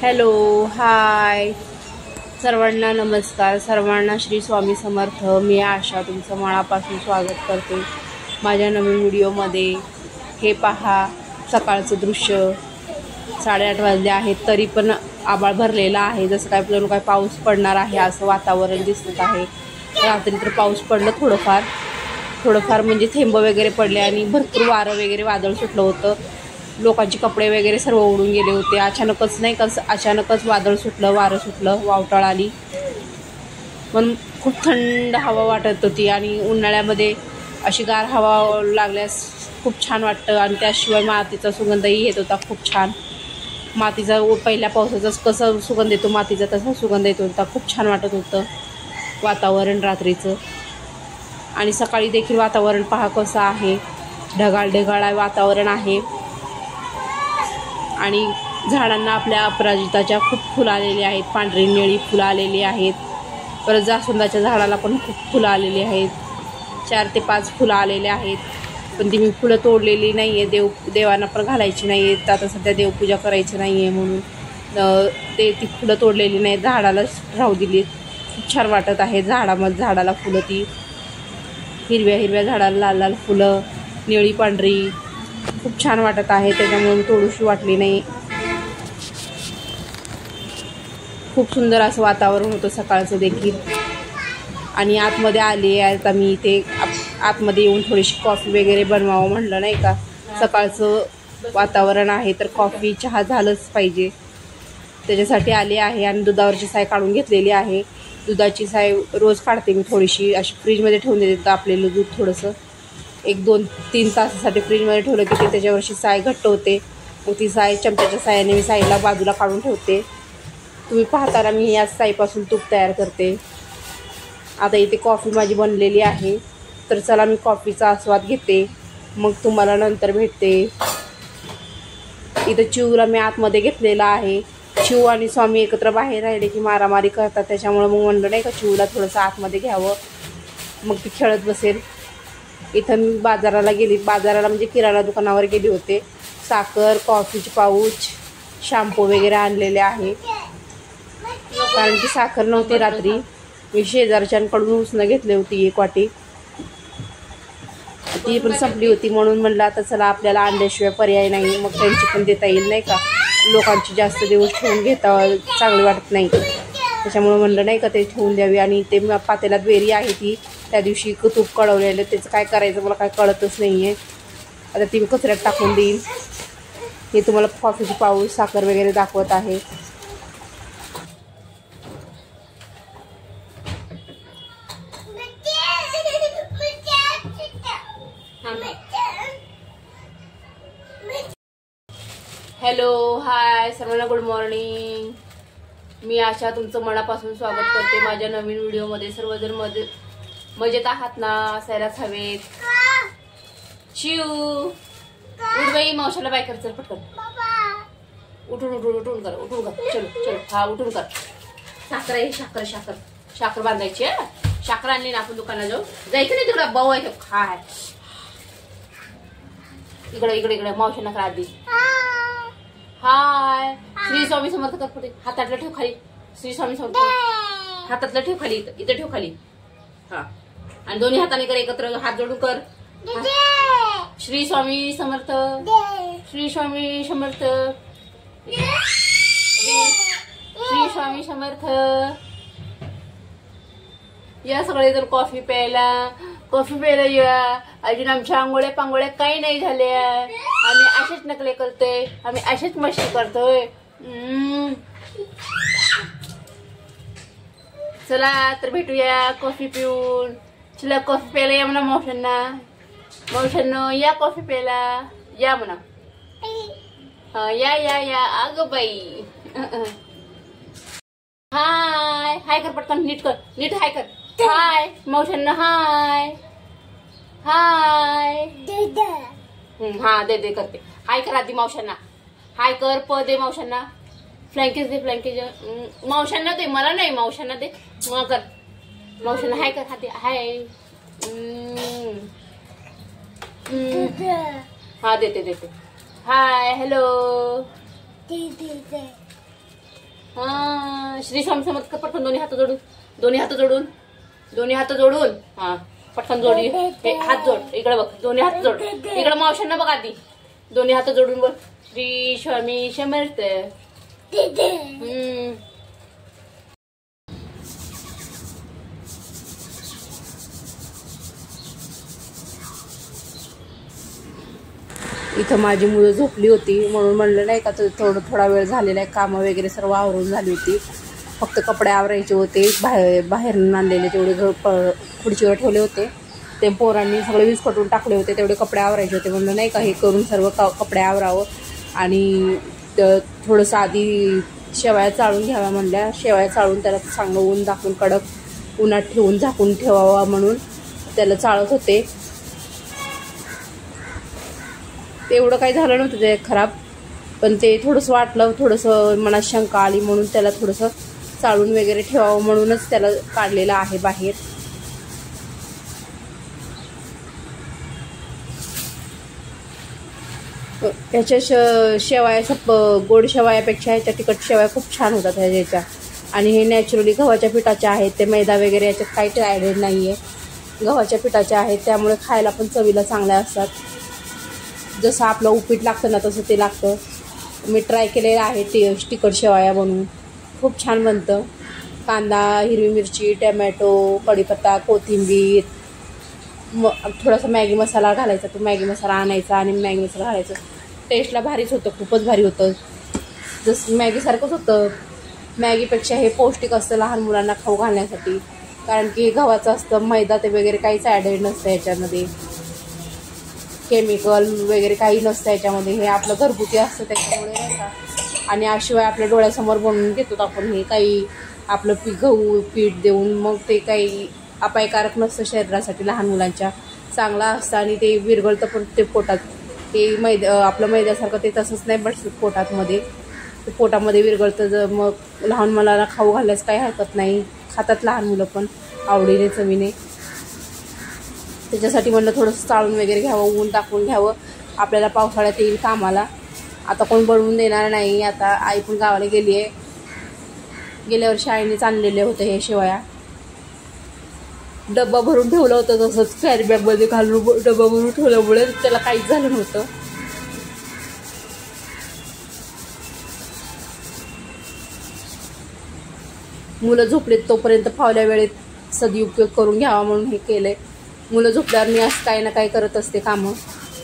Hello hi सर्वांना नमस्कार. सर्वांना श्री स्वामी समर्थ. मी आशा तुमचं मनापासून स्वागत करते माझ्या नवीन व्हिडिओमध्ये. हे पहा सकाळचं दृश्य. 8:30 वाजले आहेत तरी पण आभाळ भरलेला आहे. जसं काय जणू काय पाऊस पडणार आहे असं वातावरण दिसत आहे. रात्री तर पाऊस पडलं थोडंफार म्हणजे थेंब वगैरे पडले आणि भरपूर वारं वगैरे वादळ सुटलं होतं. लोकांचे कपडे वगैरे सर्व उडून गेले होते. अचानकच वादळ सुटलं, वारं सुटलं, वावटाळ आली. पण खूप थंड हवा वाटत होती आणि उन्हाळ्यामध्ये अशी गार हवा लागल्यास खूप छान वाटतं. आणि त्याशिवाय मातीचा सुगंधही येत होता खूप छान. मातीचा पहिल्या पावसाचाच कसं सुगंध येतो मातीचा तसा सुगंध येत होता. खूप छान वाटत होतं वातावरण रात्रीचं. आणि सकाळी देखील वातावरण पहा कसं आहे. ढगाळ वातावरण आहे. आणि झाडांना आपल्या अपराजिताच्या खूप फुलं आलेली आहेत. पांढरी निळी फुलं आलेली आहेत. परत जास्वंदाच्या झाडाला पण खूप फुलं आलेली आहेत. 4 ते 5 फुलं आलेले आहेत. पण ती मी फुलं तोडलेली नाही आहे. देवांना पण घालायची नाही आहेत. आता सध्या देवपूजा करायची नाही आहे म्हणून ती फुलं तोडलेली नाही, झाडालाच राहू दिली. खूप छान वाटत आहे झाडाला फुलं. ती हिरव्या झाडाला लाल फुलं, निळी पांढरी खूप छान वाटत आहे. त्याच्यामुळे तोडूशी वाटली नाही. खूप सुंदर असं वातावरण होतं सकाळचं देखील. आणि आतमध्ये आले आता मी इथे आतमध्ये येऊन थोडीशी कॉफी वगैरे बनवावं म्हणलं नाही का. सकाळचं वातावरण आहे तर कॉफी चहा झालंच पाहिजे. त्याच्यासाठी आले आहे. आणि दुधावरची साय काढून घेतलेली आहे. दुधाची साय रोज काढते मी थोडीशी, अशी फ्रीजमध्ये ठेवून देते. आपलेलं दूध थोडंसं 1-2-3 तासासाठी फ्रीजमध्ये ठेवलं की ते त्याच्यावरची साय घट्ट होते. मग ती साय चमच्याच्या सायाने मी साईला बाजूला काढून ठेवते. तुम्ही पाहताना मी या साईपासून तूप तयार करते. आता इथे कॉफी माझी बनलेली आहे. तर चला मी कॉफीचा आस्वाद घेते, मग तुम्हाला नंतर भेटते. इथं चिवला मी आतमध्ये घेतलेला आहे. चिव आणि स्वामी एकत्र बाहेर राहिले की मारामारी करतात. त्याच्यामुळं मग म्हणलं नाही का चिवला थोडंसं आतमध्ये घ्यावं, मग ती खेळत बसेल. इथं मी बाजाराला म्हणजे किराणा दुकानावर गेले होते. साखर, कॉफीचे पाऊच, शॅम्पू वगैरे आणलेले आहे. कारण की साखर नव्हती रात्री. मी शेजारच्यांकडून उसनं घेतली होती 1 वाटी. ती पण संपली होती म्हणून म्हणलं आता चला आपल्याला आणल्याशिवाय पर्याय नाही. मग त्यांची पण देता येईल नाही का. लोकांची जास्त दिवस ठेवून घेता चांगली वाटत नाही. त्याच्यामुळे म्हणलं नाही का ते ठेवून द्यावी. आणि ते पातेल्यात बेरी आहे ती त्या दिवशी तूप कळवलेलं, त्याचं काय करायचं मला काय कळतच नाही आहे. आता ती मी कचऱ्यात टाकून देईन. हे तुम्हाला कॉफीची पाऊस, साखर वगैरे दाखवत आहे. हॅलो हाय सर्वांना, गुड मॉर्निंग. मी आशा तुमचं मनापासून स्वागत करते माझ्या नवीन व्हिडिओमध्ये. सर्वजण मजेत आहात ना, असायलाच हवेत. शिव उठ बाई, मावशाला बाय कर चल पटकन. उठून कर चलो हा उठून कर. साखर आहे, साखर बांधायची. साखर आणली ना आपण दुकानात जायचं नाही तिकडं भाऊ आहे खाय. इकडे मावशांना करा आधी. हाय श्री स्वामी समर्थ कर पुढे. हातातलं ठेव खाली. श्री स्वामी समर्थ हातातलं ठेव खाली. इथं ठेव खाली. हा आणि दोन्ही हाताने कर, एकत्र हात जोडून कर. श्री स्वामी समर्थ, श्री स्वामी समर्थ, श्री स्वामी समर्थ. या सगळे जर कॉफी प्यायला या. अजून आमच्या आंघोळ्या पांगोळ्या काही नाही झाल्या. आम्ही असेच नकले करतोय, आम्ही असेच मस्ती करतोय. चला तर भेटूया कॉफी पिऊन. चला कॉफी प्यायला या म्हणा मावशांना या कॉफी प्यायला या म्हणा. या अगं बाई. हाय कर पटकन, नीट हाय कर. हाय मावशांना हाय. हा दे करते. हाय कर आधी मावशांना. हाय कर दे मावशांना. फ्लँकेज दे मावशांना दे, मला नाही. मावशांना दे कर. मावशांना हाय कर हाती. हाय हा देते. Hi hello. श्री स्वामी समर्थ पटकन दोन्ही हात जोडून हा पटकन जोडी हात जोड इकडे बघ दोन्ही हात जोड इकडे मावशांना बघ आधी दोन्ही हात जोडून बघ श्री स्वामी समर्थ इथं माझी मुलं झोपली होती म्हणून म्हणलं नाही का थोडा वेळ झालेला आहे कामं वगैरे सर्व आवरून झाली होती फक्त कपडे आवरायचे होते बाहेरून आणलेले तेवढे खुर्चीवर ठेवले होते ते पोरांनी सगळे विस्कटून टाकले होते तेवढे कपडे आवरायचे होते म्हणलं नाही का हे करून सर्व कपडे आवरावं आणि थोडंसं आधी शेवया चाळून घ्याव्या म्हणल्या शेवया चाळून त्याला चांगलं ऊन दाखवून कडक उन्हात ठेवून झाकून ठेवावा म्हणून त्याला चाळत होते एवढं काही झालं नव्हतं ते खराब पण ते थोडंसं वाटलं थोडंसं मनात शंका आली म्हणून त्याला थोडंसं चाळून वगैरे ठेवावं म्हणूनच त्याला काढलेलं आहे बाहेर त्याच्या शेवयाच्या गोड शेवयापेक्षा ह्याच्या तिखट शेवया खूप छान होतात ह्याच्या आणि हे नॅचरली गव्हाच्या पिठाच्या आहेत ते मैदा वगैरे याच्यात काहीच ॲडेड नाही आहे गव्हाच्या पिठाच्या आहेत त्यामुळे खायला पण चवीला चांगल्या असतात जसं आपलं उपीट लागतं ना तसं ते लागतं मी ट्राय केलेलं आहे ते तिखट शेवया बनवून खूप छान बनतं कांदा हिरवी मिरची टमॅटो कढीपत्ता कोथिंबीर थोडासा मॅगी मसाला घालायचा तो मॅगी मसाला आणायचा आणि मॅगी मसाला घालायचा टेस्टला भारीच होतं खूपच भारी होतं जसं मॅगीसारखंच होतं मॅगीपेक्षा हे पौष्टिक असतं लहान मुलांना खाऊ घालण्यासाठी कारण की गव्हाचं असतं मैदा ते वगैरे काहीच ॲडेड नसतं याच्यामध्ये केमिकल वगैरे काही नसतं याच्यामध्ये हे आपलं घरगुती असतं त्याच्यामुळे नाही का आणि याशिवाय आपल्या डोळ्यासमोर बनवून घेतो आपण हे काही आपलं गहू पीठ देऊन मग ते काही अपायकारक नसतं शरीरासाठी लहान मुलांच्या चांगलं असतं आणि ते विरघळतं पण ते पोटात ते आपलं मैद्यासारखं ते तसंच नाही बसतं पोटामध्ये ते पोटामध्ये विरघळतं मग लहान मुलांना खाऊ घालण्यास काही हरकत नाही खातात लहान मुलं पण आवडीने चवीने त्याच्यासाठी म्हणलं थोडंसं चाळून वगैरे घ्यावं ऊन टाकून घ्यावं आपल्याला पावसाळ्यात येईल कामाला आता कोण बनवून देणार नाही आता आई पण गावाला गेली आहे गेल्या वर्षी आईनेच आणलेले होते हे शेवया डब्बा भरून ठेवलं होतं तसंच कॅरी बॅगमध्ये घालून डब्बा भरून ठेवल्यामुळे त्याला काहीच झालं नव्हतं मुलं झोपलेत तोपर्यंत फावल्या वेळेत सदुपयोग करून घ्यावा म्हणून हे केलंय मुलं झोपल्यावर मी असं काही ना काही करत असते कामं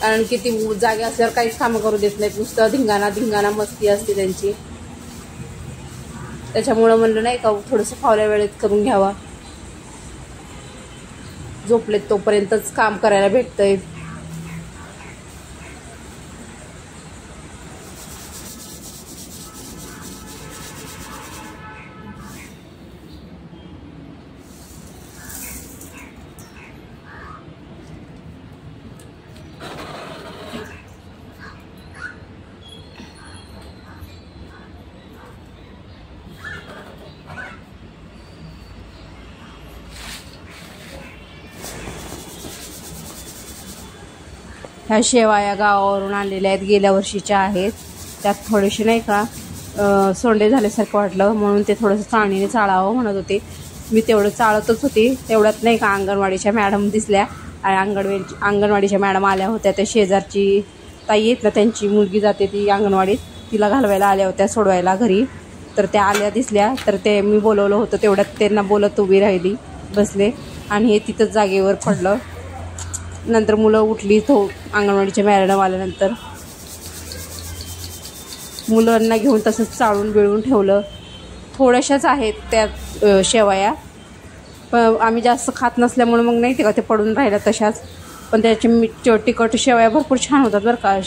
कारण की ती जागे असल्यावर काहीच कामं करू देत नाहीत नुसतं धिंगाणा मस्ती असते त्यांची त्याच्यामुळं म्हणलं नाही का थोडंसं फावल्या वेळेत करून घ्यावा झोपलेत तोपर्यंतच काम करायला भेटतंय ह्या शेवया गावावरून आणलेल्या आहेत गेल्या वर्षीच्या आहेत त्यात थोडेसे नाही का सोंडे झाल्यासारखं वाटलं म्हणून ते थोडंसं चाळणीने चाळावं म्हणत होते मी तेवढं चाळतच होती तेवढ्यात नाही का अंगणवाडीच्या मॅडम दिसल्या आणि अंगणवाडीच्या मॅडम आल्या होत्या त्या शेजारची ताई आहेत ना त्यांची मुलगी जाते ती अंगणवाडीत तिला घालवायला आल्या होत्या सोडवायला घरी तर त्या आल्या दिसल्या तर ते मी बोलवलं होतं तेवढ्यात त्यांना बोलत उभी राहिली बसले आणि हे तिथंच जागेवर पडलं नंतर मुलं उठली तो अंगणवाडीच्या मॅडम आल्यानंतर मुलांना घेऊन तसंच चाळून बिळून ठेवलं थोड्याशाच आहेत त्यात शेवया पण आम्ही जास्त खात नसल्यामुळे मग नाही ते पडून राहिल्या तशाच पण त्याचे तिखट शेवया भरपूर छान होतात बरं का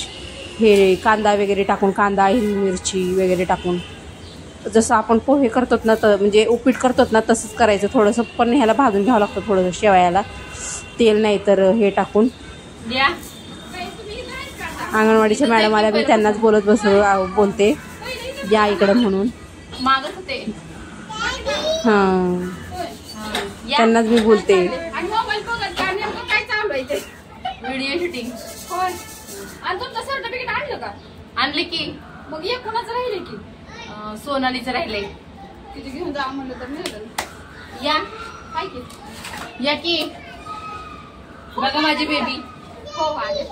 हे कांदा वगैरे टाकून कांदा हिरवी मिरची वगैरे टाकून जसं आपण पोहे करतो ना तर म्हणजे उपीट करतो ना तसंच करायचं थोडंसं पण ह्याला भाजून घ्यावं लागतं थोडंसं शेवयाला तेल नाही तर हे टाकून अंगणवाडीच्या मॅडम आल्या मी त्यांनाच बोलते या इकडं म्हणून हां त्यांनाच मी बोलते व्हिडिओ शूटिंग आणि तुमचं सर्टिफिकेट आणलं का आणले की मग एक कोणाचं राहिले की सोनालीचं राहिलंय. तिथे घेऊन जा म्हणलं तर नाही. या काय की या की बघा माझी बेबी. हो आले.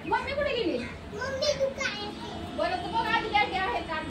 मम्मी कुठे गेली? बरं तर बघ